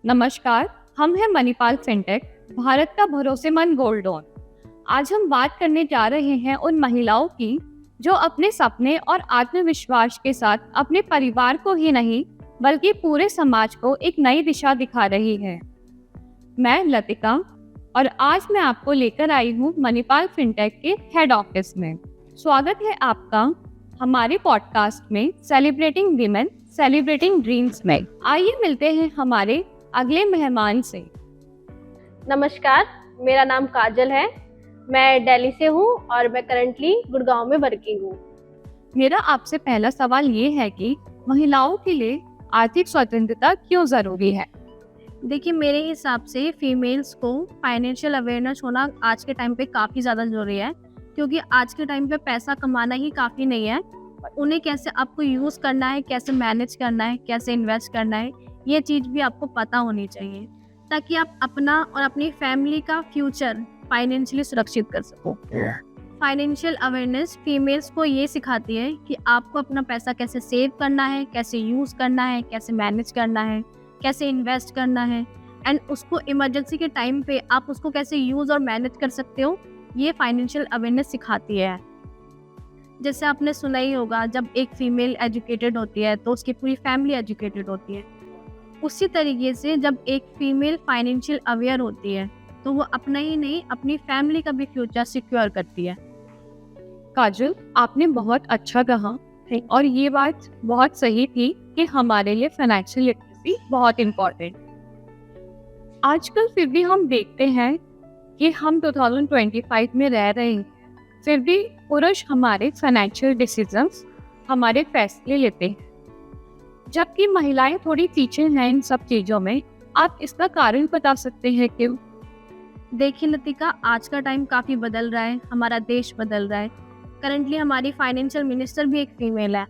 नमस्कार, हम हैं मणिपाल फिनटेक, भारत का भरोसेमंद गोल्ड लोन। आज हम बात करने जा रहे हैं उन महिलाओं की जो अपने सपने और आत्मविश्वास के साथ अपने परिवार को ही नहीं बल्कि पूरे समाज को एक नई दिशा दिखा रही है। मैं लतिका और आज मैं आपको लेकर आई हूँ मणिपाल फिनटेक के हेड ऑफिस में। स्वागत है आपका हमारे पॉडकास्ट में सेलिब्रेटिंग विमेन सेलिब्रेटिंग ड्रीम्स में। आइए मिलते हैं हमारे अगले मेहमान से। नमस्कार, मेरा नाम काजल है। मैं दिल्ली से हूँ और मैं करंटली गुड़गांव में वर्किंग हूँ। मेरा आपसे पहला सवाल ये है कि महिलाओं के लिए आर्थिक स्वतंत्रता क्यों जरूरी है? देखिए, मेरे हिसाब से फीमेल्स को फाइनेंशियल अवेयरनेस होना आज के टाइम पे काफ़ी ज़्यादा ज़रूरी है, क्योंकि आज के टाइम पे पैसा कमाना ही काफ़ी नहीं है। उन्हें कैसे आपको यूज़ करना है, कैसे मैनेज करना है, कैसे इन्वेस्ट करना है, ये चीज़ भी आपको पता होनी चाहिए, ताकि आप अपना और अपनी फैमिली का फ्यूचर फाइनेंशियली सुरक्षित कर सको। फाइनेंशियल अवेयरनेस फीमेल्स को ये सिखाती है कि आपको अपना पैसा कैसे सेव करना है, कैसे यूज़ करना है, कैसे मैनेज करना है, कैसे इन्वेस्ट करना है, एंड उसको इमरजेंसी के टाइम पे आप उसको कैसे यूज़ और मैनेज कर सकते हो, ये फाइनेंशियल अवेयरनेस सिखाती है। जैसे आपने सुना ही होगा, जब एक फीमेल एजुकेटेड होती है तो उसकी पूरी फैमिली एजुकेटेड होती है। उसी तरीके से जब एक फीमेल फाइनेंशियल अवेयर होती है तो वो अपना ही नहीं, अपनी फैमिली का भी फ्यूचर सिक्योर करती है। काजल, आपने बहुत अच्छा कहा और ये बात बहुत सही थी कि हमारे लिए फाइनेंशियल लिटरेसी बहुत इम्पोर्टेंट। आजकल फिर भी हम देखते हैं कि हम 2025 में रह रहे हैं, फिर भी पुरुष हमारे फाइनेंशियल डिसीजंस, हमारे फैसले लेते हैं, जबकि महिलाएं थोड़ी पीछे हैं इन सब चीज़ों में। आप इसका कारण बता सकते हैं क्यों? देखिए लतिका, आज का टाइम काफ़ी बदल रहा है, हमारा देश बदल रहा है। करंटली हमारी फाइनेंशियल मिनिस्टर भी एक फीमेल है,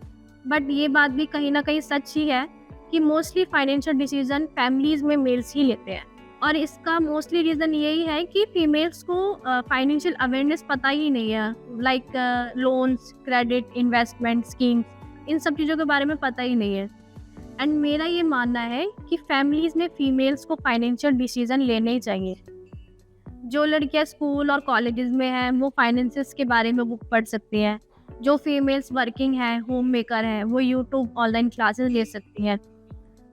बट ये बात भी कहीं ना कहीं सच ही है कि मोस्टली फाइनेंशियल डिसीजन फैमिलीज़ में मेल्स ही लेते हैं। और इसका मोस्टली रीज़न यही है कि फीमेल्स को फाइनेंशियल अवेयरनेस पता ही नहीं है, like loans, credit, investment schemes, इन सब चीज़ों के बारे में पता ही नहीं है। एंड मेरा ये मानना है कि फैमिलीज़ में फीमेल्स को फाइनेंशियल डिसीजन लेने ही चाहिए। जो लड़कियां स्कूल और कॉलेजेस में हैं वो फाइनेंसेस के बारे में बुक पढ़ सकती हैं। जो फीमेल्स वर्किंग हैं, होम मेकर हैं, वो यूट्यूब ऑनलाइन क्लासेस ले सकती हैं।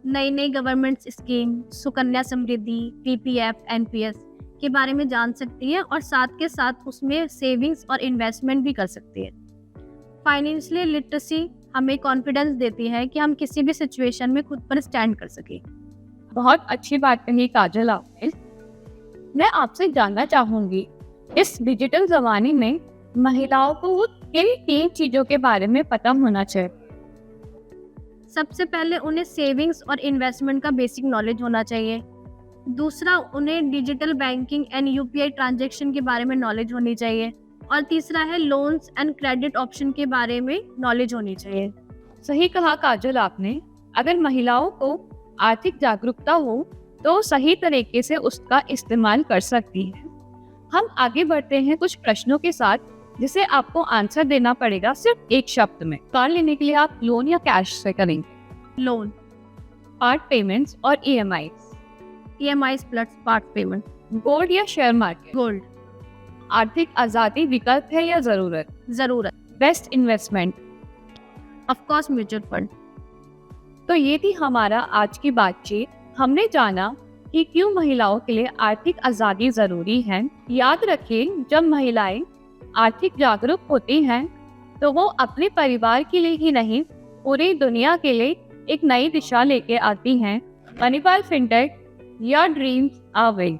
नई नई government scheme, Sukanya Samriddhi, PPF, NPS के बारे में जान सकती हैं और साथ के साथ उसमें सेविंग्स और इन्वेस्टमेंट भी कर सकती है। फाइनेंशियल लिटरेसी हमें कॉन्फिडेंस देती है कि हम किसी भी सिचुएशन में खुद पर स्टैंड कर सकें। बहुत अच्छी बात कही काजल आपने। मैं आपसे जानना चाहूंगी, इस डिजिटल जमाने में महिलाओं को किन 3 चीजों के बारे में पता होना चाहिए? सबसे पहले उन्हें सेविंग्स और इन्वेस्टमेंट का बेसिक नॉलेज होना चाहिए। दूसरा, उन्हें digital banking and UPI transaction के बारे में नॉलेज होनी चाहिए। और तीसरा है लोन्स एंड क्रेडिट ऑप्शन के बारे में नॉलेज होनी चाहिए। सही कहा काजल आपने। अगर महिलाओं को आर्थिक जागरूकता हो तो सही तरीके से उसका इस्तेमाल कर सकती है। हम आगे बढ़ते हैं कुछ प्रश्नों के साथ, जिसे आपको आंसर देना पड़ेगा सिर्फ एक शब्द में। कार लेने के लिए आप लोन या कैश से करेंगे? लोन। पार्ट पेमेंट्स और EMIs plus part payment. Gold या शेयर मार्केट? गोल्ड। आर्थिक आजादी विकल्प है या जरूरत? जरूरत। Best investment? Of course mutual fund. तो ये थी हमारा आज की बातचीत। हमने जाना कि क्यों महिलाओं के लिए आर्थिक आजादी जरूरी है। याद रखें, जब महिलाएं आर्थिक जागरूक होती हैं तो वो अपने परिवार के लिए ही नहीं, पूरी दुनिया के लिए एक नई दिशा लेके आती हैं। Manipal fintech, your dreams are big.